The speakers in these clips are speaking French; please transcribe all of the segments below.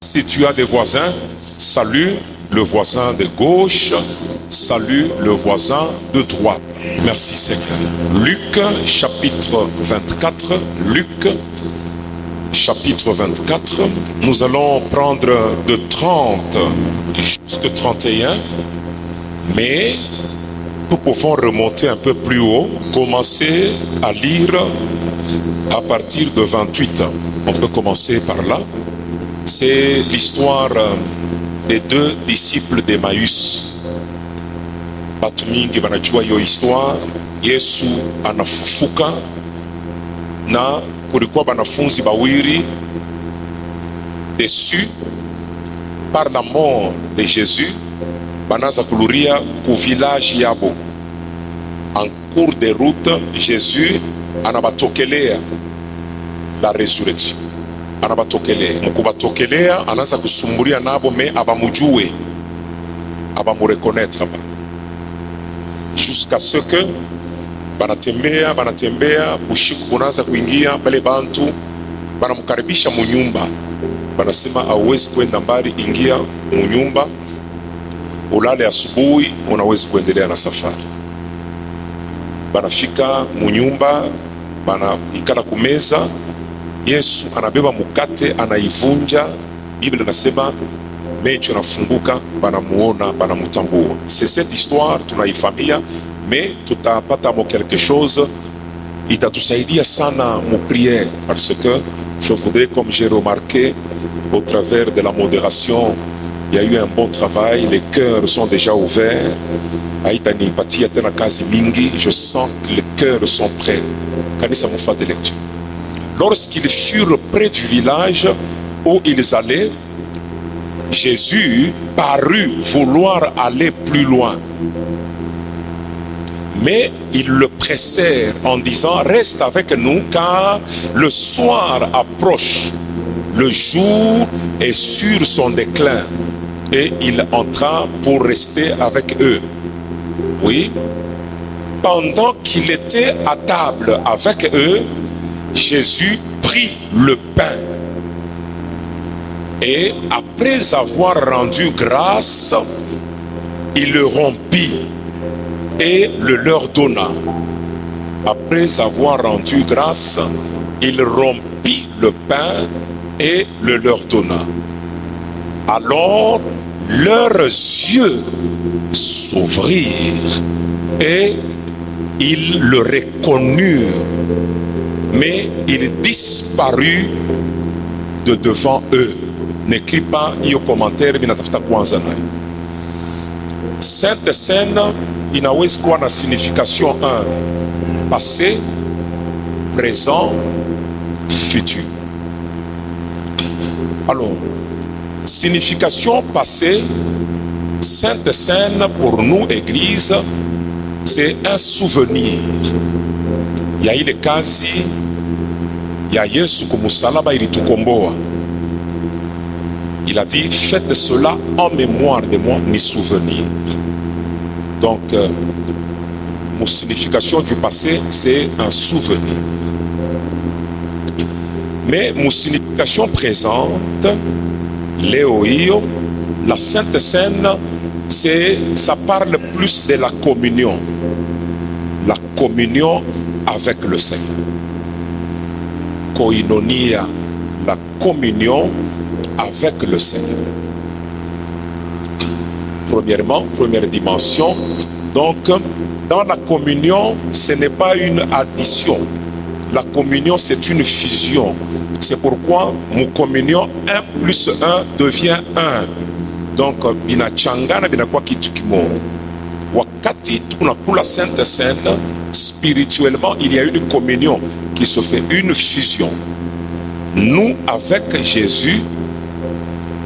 Si tu as des voisins, salue le voisin de gauche, salue le voisin de droite. Merci Seigneur. Luc chapitre 24, Luc chapitre 24, nous allons prendre de 30 jusqu'à 31, mais nous pouvons remonter un peu plus haut, commencer à lire à partir de 28. On peut commencer par là. C'est l'histoire des deux disciples d'Emmaüs. Batu mingi banajua hiyo histoire. Yesu anafufuka na kulikuwa banafunzi bawiri déçus par la mort de Jésus, banaza kuluria ku village yabo. En cours de route, Jésus anabatokelea la résurrection. Anabatokelea, mukubatokelea anaanza kusumburia nabo, me abamujue, abamureconnaître ba, jusqu'à ce que banatembea bushiku bunaanza kuingia, bale bantu banamukaribisha munyumba, banasema hauwezi kwenda mbali, ingia munyumba ulale, asubuhi unawezi kuendelea na safari. Banafika munyumba, banaikala kumeza, Yesu anabeba mukate, anaivunja. Biblia inasema macho nafunguka, banamuona, banamutambua. C'est cette histoire tunaifamia, mais tutapata mo quelque chose itatusaidia sana mu prière, parce que je voudrais, comme j'ai remarqué au travers de la modération, il y a eu un bon travail, les cœurs sont déjà ouverts. Aitani patia tena kazi mingi, je sens que les cœurs sont prêts. Kanisa mufa de lecture. Lorsqu'ils furent près du village où ils allaient, Jésus parut vouloir aller plus loin. Mais ils le pressèrent en disant: reste avec nous, car le soir approche, le jour est sur son déclin. Et il entra pour rester avec eux. Oui. Pendant qu'il était à table avec eux, Jésus prit le pain et après avoir rendu grâce, il le rompit et le leur donna. Après avoir rendu grâce, il rompit le pain et le leur donna. Alors leurs yeux s'ouvrirent et ils le reconnurent, mais il disparut de devant eux. N'écris pas hiyo commentaire, minatafuta kwanza nayo. Sainte Seine inaweza kuwa na signification 1, passé, présent, futur. Alors, signification passée, Sainte Seine pour nous, Église, c'est un souvenir. Il y a ile kazi ya Yesu kumusalaba ilitukomboa. Il a dit: faites cela en mémoire de moi, mes souvenirs. Donc, mon signification du passé, c'est un souvenir. Mais mon signification présente, Léoïo, la Sainte Seine, ça parle plus de la communion. La communion avec le Seigneur. Koinonia, la communion avec le Seigneur. Premièrement, première dimension. Donc, dans la communion, ce n'est pas une addition. La communion, c'est une fusion. C'est pourquoi mon communion 1 plus 1 devient 1. Donc, binachangana binakuwa kitu kimoja. Wakati tunakula Sainte Seine, spirituellement, il y a une communion qui se fait, une fusion. Nous avec Jésus,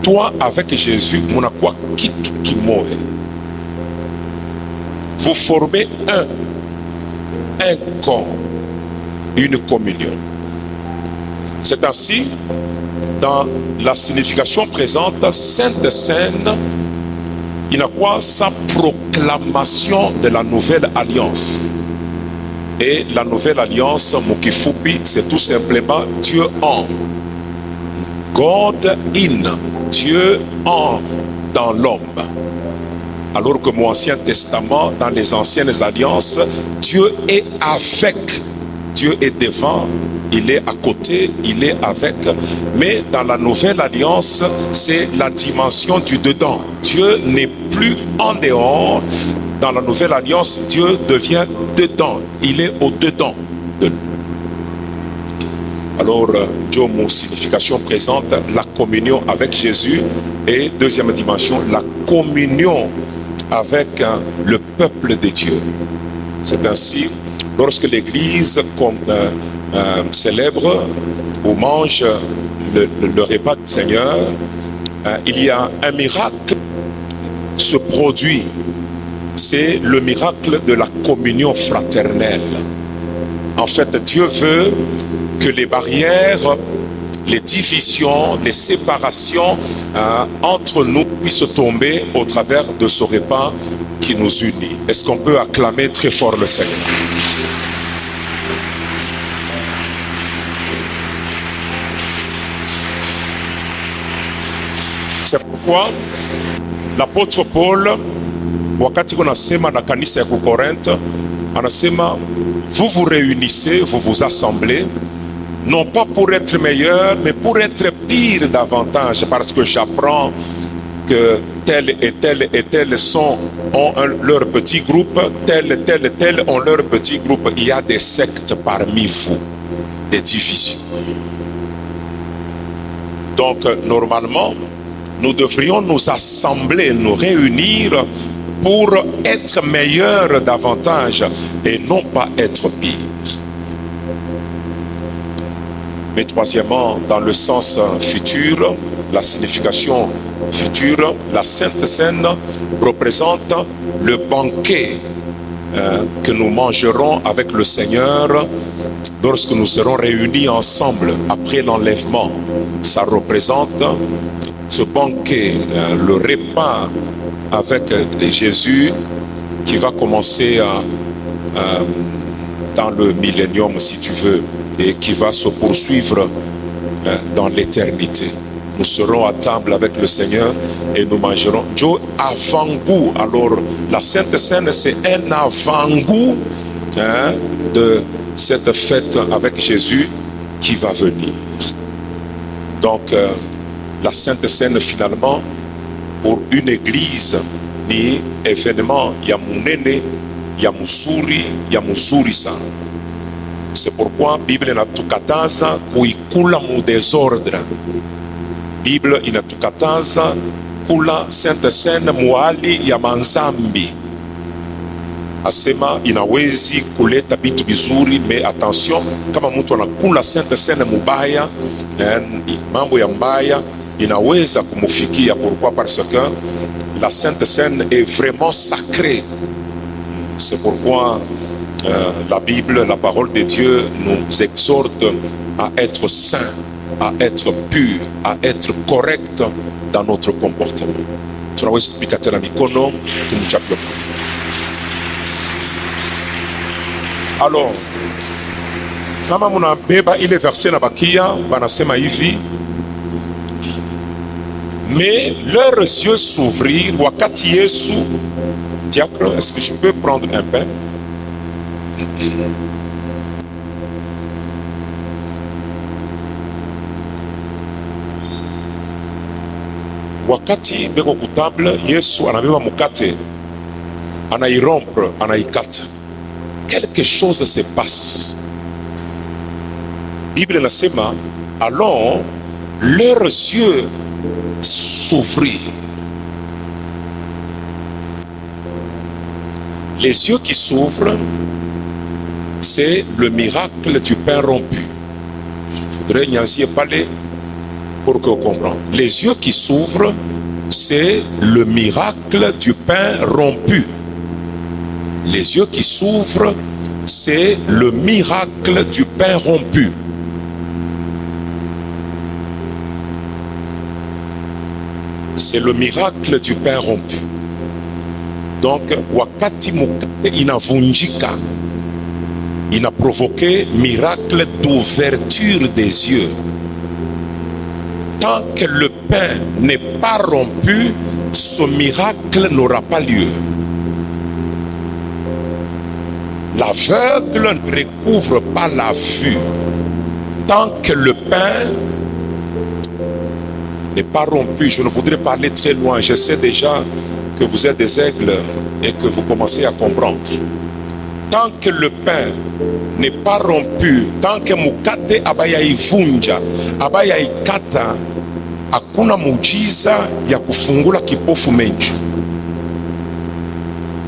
toi avec Jésus, munakuwa kitu kimoja. Vous formez un corps, une communion. C'est ainsi, dans la signification présente, Sainte Seine, il n'a quoi sa proclamation de la nouvelle alliance. Et la nouvelle alliance, Mukifupi, c'est tout simplement Dieu en. God in, Dieu en, dans l'homme. Alors que mon Ancien Testament, dans les anciennes alliances, Dieu est avec, Dieu est devant, il est à côté, il est avec. Mais dans la nouvelle alliance, c'est la dimension du dedans. Dieu n'est plus en dehors. Dans la nouvelle alliance, Dieu devient dedans. Il est au dedans de nous. Alors, Dieu, mon signification présente la communion avec Jésus. Et deuxième dimension, la communion avec le peuple de Dieu. C'est ainsi, lorsque l'Église célèbre ou mange le repas du Seigneur, il y a un miracle se produit. C'est le miracle de la communion fraternelle. En fait, Dieu veut que les barrières, les divisions, les séparations entre nous puissent tomber au travers de ce repas qui nous unit. Est-ce qu'on peut acclamer très fort le Seigneur? C'est pourquoi l'apôtre Paul, wakati kunasema na kanisa ya Korinthe, anasema vous vous réunissez, vous vous assemblez, non pas pour être meilleur, mais pour être pire davantage, parce que j'apprends que tel et tel et tel ont leur petit groupe, tel et tel ont leur petit groupe. Il y a des sectes parmi vous, des divisions. Donc, normalement, nous devrions nous assembler, nous réunir pour être meilleurs davantage et non pas être pire. Mais troisièmement, dans le sens futur, la signification future, la Sainte Seine représente le banquet que nous mangerons avec le Seigneur lorsque nous serons réunis ensemble après l'enlèvement. Ça représente ce banquet, le repas avec Jésus qui va commencer dans le millénium, si tu veux, et qui va se poursuivre dans l'éternité. Nous serons à table avec le Seigneur et nous mangerons. Dieu, avant-goût. Alors, la Sainte Seine, c'est un avant-goût de cette fête avec Jésus qui va venir. Donc, la Sainte Seine, finalement, pour une église, ni événement, ya munene, ya musuri, ya musuri sana. C'est pourquoi la Bible inatukataza kuikula mu désordre. Bible inatukataza kula Sainte Seine muhali ya manzambi. Asema inawezi kuleta vitu vizuri, mais attention, kama mtu anakula Sainte Seine mubaya, mambo ya mbaya inaweza kumufikia. Pourquoi? Parce que la Sainte Seine est vraiment sacrée. C'est pourquoi la Bible, la parole de Dieu nous exhorte à être saints, à être purs, à être corrects dans notre comportement. Tunaweza kupika na mikono tumchape. Alors, kama munabeba ile verset na bakia, banasema hivi: mais leurs yeux s'ouvrirent wakati Yesu. Diacre, est-ce que je peux prendre un pain? Wakati beko kutable, Yesu anabeba mukate, anairompre, anaikata. Quelque chose se passe. Bible nasema, alors leurs yeux s'ouvrirent. Les yeux qui s'ouvrent, c'est le miracle du pain rompu. Je voudrais y parler pour que vous compreniez. Les yeux qui s'ouvrent, c'est le miracle du pain rompu. Les yeux qui s'ouvrent, c'est le miracle du pain rompu. C'est le miracle du pain rompu. Donc, wakati mukate inavunjika, il a provoqué miracle d'ouverture des yeux. Tant que le pain n'est pas rompu, ce miracle n'aura pas lieu. L'aveugle ne recouvre pas la vue. Tant que le pain n'est pas rompu, je ne voudrais pas aller très loin. Je sais déjà que vous êtes des aigles et que vous commencez à comprendre. Tant que le pain n'est pas rompu, tant que mukate abaya ivunja, abaya ikata, hakuna muujiza ya kufungula kipofu macho.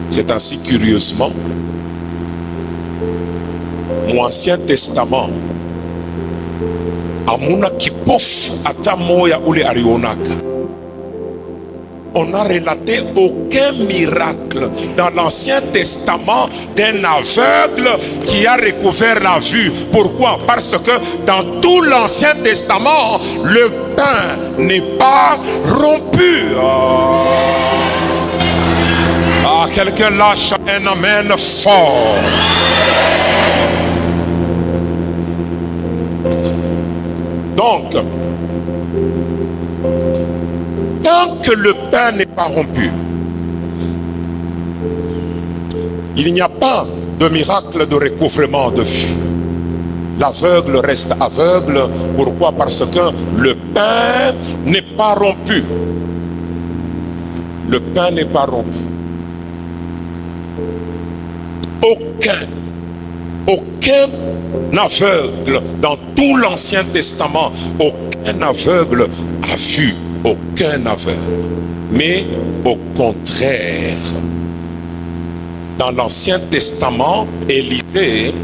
C'est ainsi curieusement, mon Ancien Testament, amuna kipofu ata moya ule arionaka. On n'a relaté aucun miracle dans l'Ancien Testament d'un aveugle qui a recouvert la vue. Pourquoi? Parce que dans tout l'Ancien Testament, le pain n'est pas rompu. Ah, quelqu'un lâche un amen fort. Donc, tant que le pain n'est pas rompu, il n'y a pas de miracle de recouvrement de vue. L'aveugle reste aveugle. Pourquoi? Parce que le pain n'est pas rompu. Le pain n'est pas rompu. Aucun aveugle dans tout l'Ancien Testament, aucun aveugle a vu. Aucun aveugle. Mais au contraire, dans l'Ancien Testament, Élisée,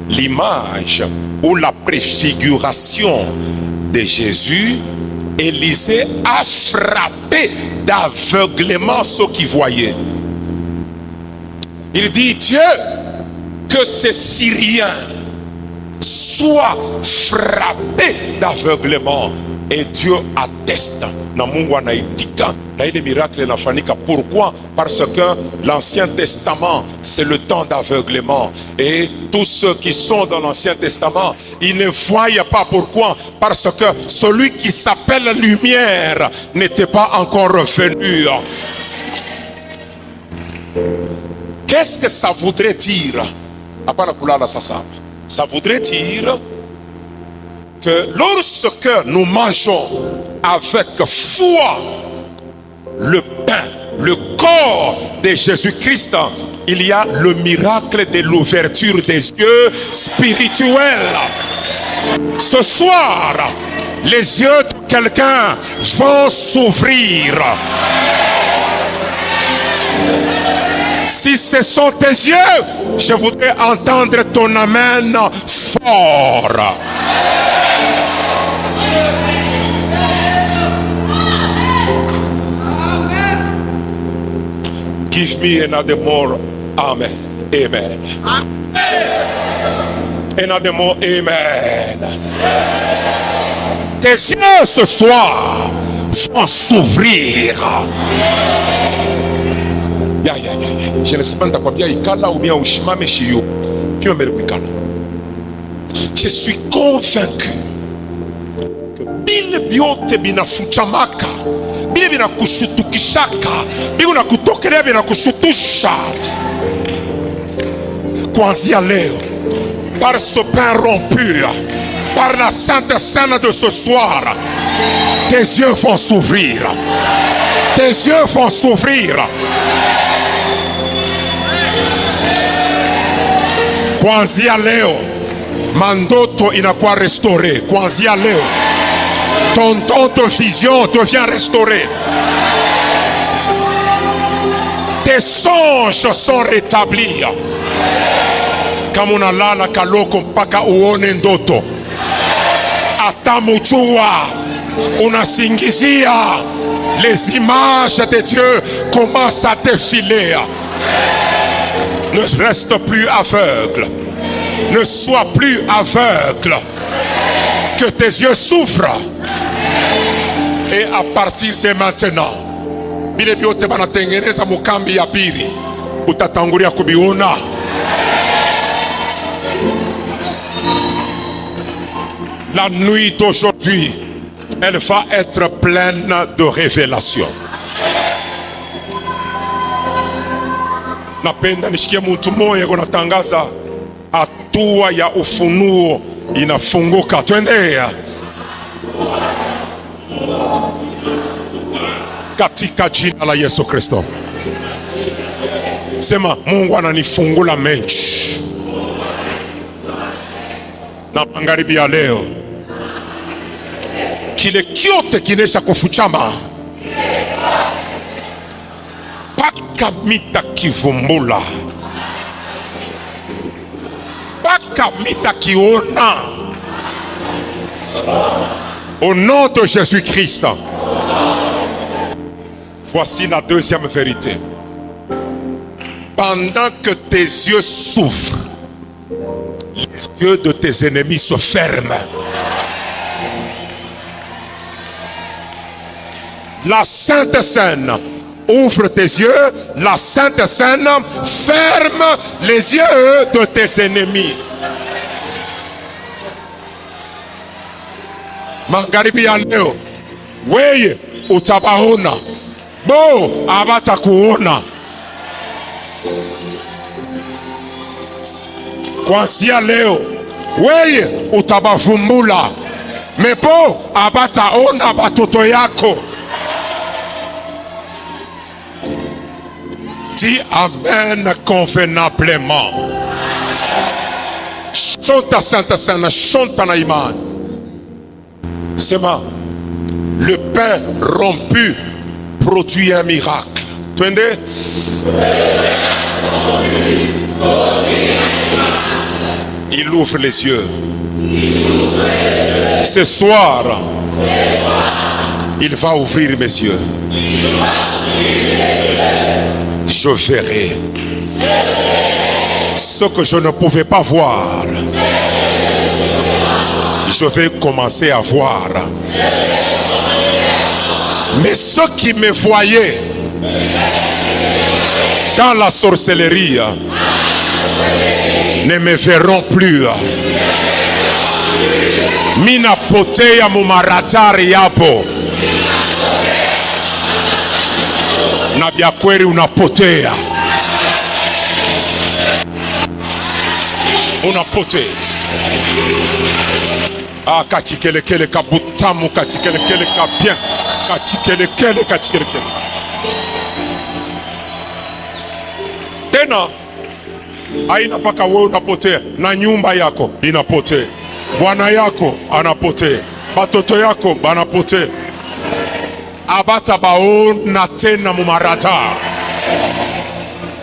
l'image ou la préfiguration de Jésus, Élisée a frappé d'aveuglement ceux qui voyaient. Il dit, Dieu, que ces Syriens soient frappés d'aveuglement. Et Dieu atteste. Na Mungu anaitika na ile miracle inafanyika. Pourquoi? Parce que l'Ancien Testament, c'est le temps d'aveuglement. Et tous ceux qui sont dans l'Ancien Testament, ils ne voyaient pas. Pourquoi? Parce que celui qui s'appelle lumière n'était pas encore revenu. Qu'est-ce que ça voudrait dire? Ça voudrait dire que lorsque nous mangeons avec foi le pain, le corps de Jésus-Christ, il y a le miracle de l'ouverture des yeux spirituels. Ce soir, les yeux de quelqu'un vont s'ouvrir. Si ce sont tes yeux, je voudrais entendre ton amen fort. Give me another more amen. Amen. Another more amen. Tes yeux ce soir vont s'ouvrir. Je ne sais pas si ikala ou bien ushimame shiyo. Je suis convaincu que bile biote binafuchamaka, bile binakushutukishaka, bile binakutokelea binakushutusha. Kuanzia leo, par ce pain rompu, par la sainte scène de ce soir, tes yeux vont s'ouvrir. Tes yeux vont s'ouvrir. Kuanzia leo, mandoto inakuwa restauré. Kuanzia leo, ton vision devient restaurée. Tes songes sont rétablis. Kama unalala kaloko mpaka uone ndoto, atamujua unasingizia, les images de Dieu commencent à défiler. Ne reste plus aveugle. Ne sois plus aveugle. Que tes yeux s'ouvrent. Et à partir de maintenant, bile biote banatengeneza mukambi ya pili, utatangulia kubiona. La nuit d'aujourd'hui, elle va être pleine de révélation. Napenda nishikie mtu mmoja kunatangaza hatua ya ufunuo inafunguka. Twendea katika jina la Yesu Kristo. Sema, Mungu ananifungula menchi. Na magharibi ya leo, kile kyote kinesha kufuchama paka mitakivumbula, paka mitakiona, au nom de Jésus-Christ. Voici la deuxième vérité. Pendant que tes yeux s'ouvrent, les yeux de tes ennemis se ferment. La Sainte Seine ouvre tes yeux, la Sainte Seine ferme les yeux de tes ennemis. Magharibi ya leo, weye utabaona, bo abatakuona. Kuanzia leo, weye utabavumbula, mepo abataona batoto yako. Dis amen convenablement. Chante Sainte Seine, chante na imani. Sema, le pain rompu produit un miracle. Twende. Il ouvre les yeux. Ce soir, il va ouvrir mes yeux. Je verrai ce que je ne pouvais pas voir. Je vais commencer à voir. Mais ceux qui me voyaient dans la sorcellerie ne me verront plus. Minapotea mumaratari yapo. Na vya kweli unapotea. Unapotea. Kachikelekele kabutamu, kachikelekele kabien, kachikelekele. Tena haina paka wewe unapotea, na nyumba yako inapotea, bwana yako anapotea, batoto yako banapotea. Abata baona tena mumarata.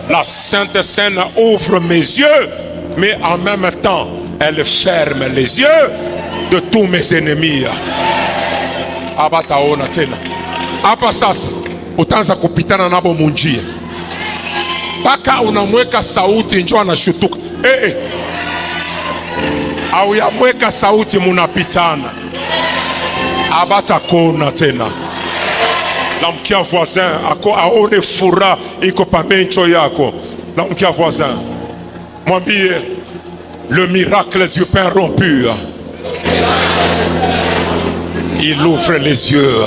La Sainte Seine ouvre mes yeux, mais en même temps elle ferme les yeux de tous mes ennemis. Abataona tena. Hapa sasa utaanza kupitana nabo munjia, paka unamweka sauti njoo anashutuka. Au yamweka sauti munapitana. Abatakona tena. Lamkia voisin ako aone fura iko pamencho yako. Lamkia voisin, mwambie le miracle du pain rompu. Il ouvre les yeux.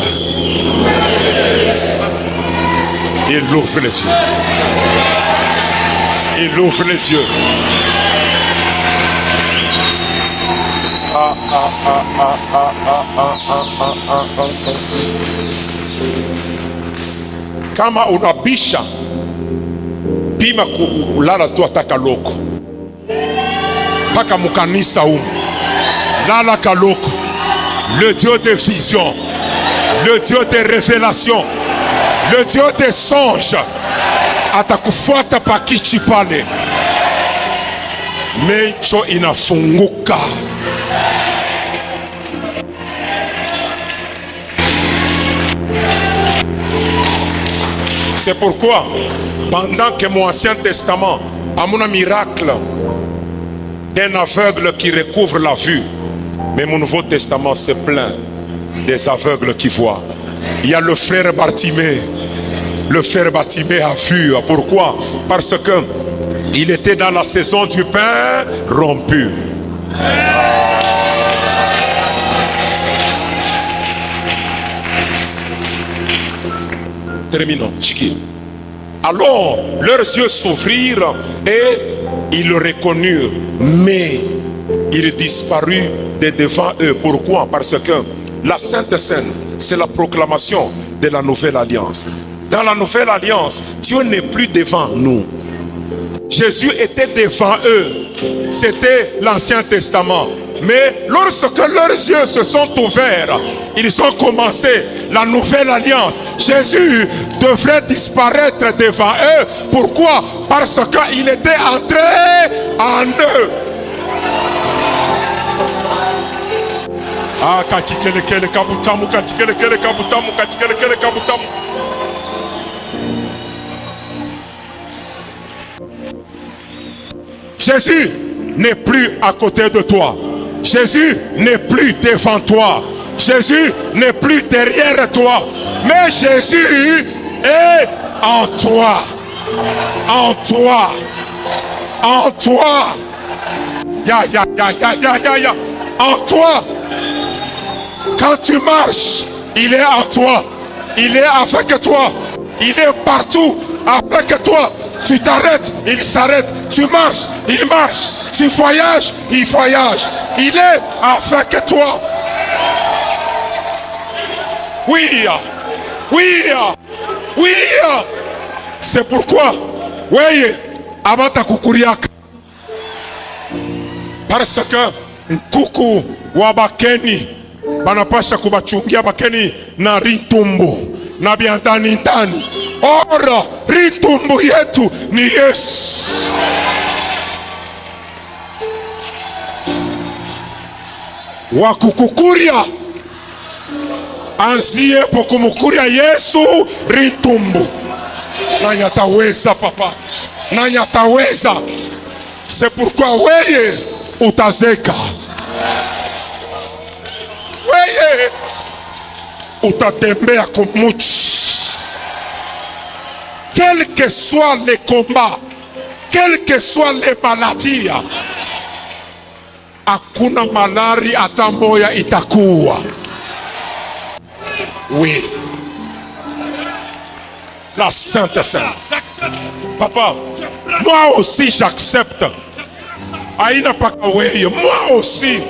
Il ouvre les yeux. Il ouvre les yeux. Kama unabisha, pima kulala tu hata kaloko. Paka mukanisa lala kaloko. Le Dieu de vision, le Dieu de révélation, le Dieu des songes atakufuata pakichi pale. Mecho inafunguka. C'est pourquoi, pendant que mon Ancien Testament a mon miracle d'un aveugle qui recouvre la vue, mais mon Nouveau Testament se plaint des aveugles qui voient. Il y a le frère Bartimée. Le frère Bartimée a vu. Pourquoi? Parce que il était dans la saison du pain rompu. Terminons. Chiki. Alors, leurs yeux s'ouvrirent et ils le reconnurent. Mais il disparut de devant eux. Pourquoi? Parce que la Sainte Seine, c'est la proclamation de la nouvelle alliance. Dans la nouvelle alliance, Dieu n'est plus devant nous. Jésus était devant eux. C'était l'Ancien Testament. Mais lorsque leurs yeux se sont ouverts, ils ont commencé la nouvelle alliance. Jésus devrait disparaître devant eux. Pourquoi? Parce qu'il était entré en eux. Ah, kachikele kabutamu, kachikele kabutamu, kachikele kabutamu. Jésus n'est plus à côté de toi. Jésus n'est plus devant toi. Jésus n'est plus derrière toi. Mais Jésus est en toi. En toi. En toi. Ya. En toi. Quand tu marches, il est en toi. Il est avec toi. Il est partout avec toi. Tu t'arrêtes, il s'arrête. Tu marches, il marche. Tu voyages, il voyage. Il est avec toi. Oui. C'est pourquoi, voyez, abata kukuriaka. Parce que kuku wa bakeni banapasha kubachungia bakeni na ritumbu na biandani ndani. Ora ritumbu yetu ni Yesu. Wakukukuria anzie pokumukuria Yesu ritumbu. Nani ataweza papa? Nani ataweza? C'est pourquoi weye utazeka. Weye utatembea kumuchi. Quel que soit les combats, quelles que soient les maladies, hakuna malari hata moya itakuwa. Oui. La Sainte Seine. Papa, moi aussi j'accepte. Aïna pakaweye, moi aussi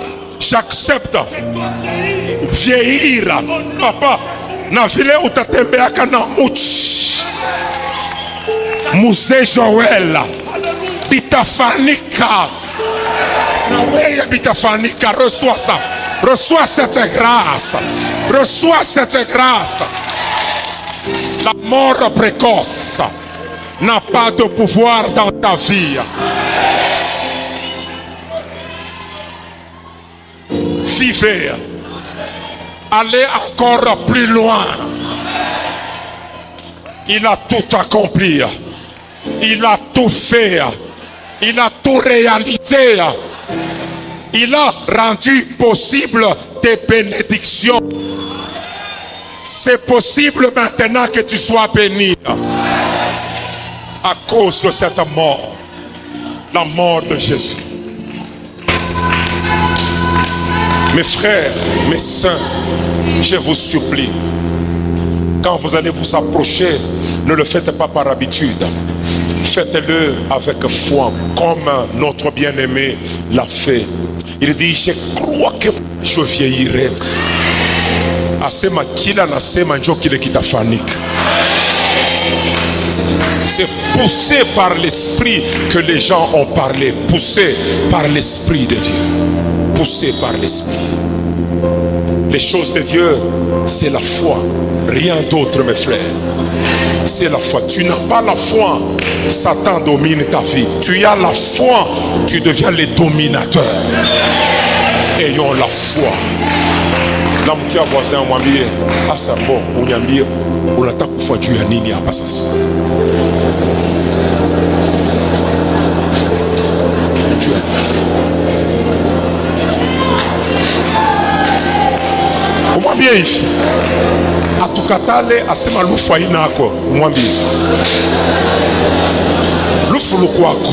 j'accepte. Vieillir. Papa, na vile utatembeaka na muchi. Musée Joël Bitafanika. Bitafanika, reçois ça. Reçois cette grâce. Reçois cette grâce. La mort précoce n'a pas de pouvoir dans ta vie. Vivez. Allez encore plus loin. Il a tout accompli. Il a tout fait. Il a tout réalisé. Il a rendu possible tes bénédictions. C'est possible maintenant que tu sois béni. À cause de cette mort. La mort de Jésus. Mes frères, mes sœurs, je vous supplie. Quand vous allez vous approcher, ne le faites pas par habitude. Faites-le avec foi, comme notre bien-aimé l'a fait. Il dit, je crois que je vieillirai. Asema kila nasema njo kile kitafanika. C'est poussé par l'esprit que les gens ont parlé. Poussé par l'esprit de Dieu. Poussé par l'esprit. Les choses de Dieu, c'est la foi. Rien d'autre, mes frères. C'est la foi. Tu n'as pas la foi, Satan domine ta vie. Tu as la foi, tu deviens le dominateur. Ayons la foi. L'homme qui a voisin mwambie, asa bon, unyambie, unataka kufa juu ya nini hapa sasa? Umwambie hivi, atukatale asema lufu inako, umwambie lufu lukwako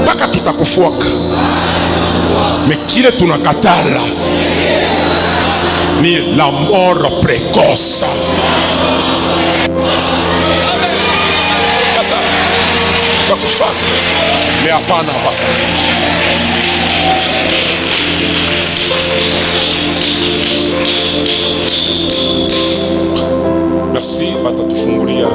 mpaka tutakufuaka. Mekile tunakatala ni la mort précoce. nataka kufanya, me hapana hapa sasa. Merci, batatufungulia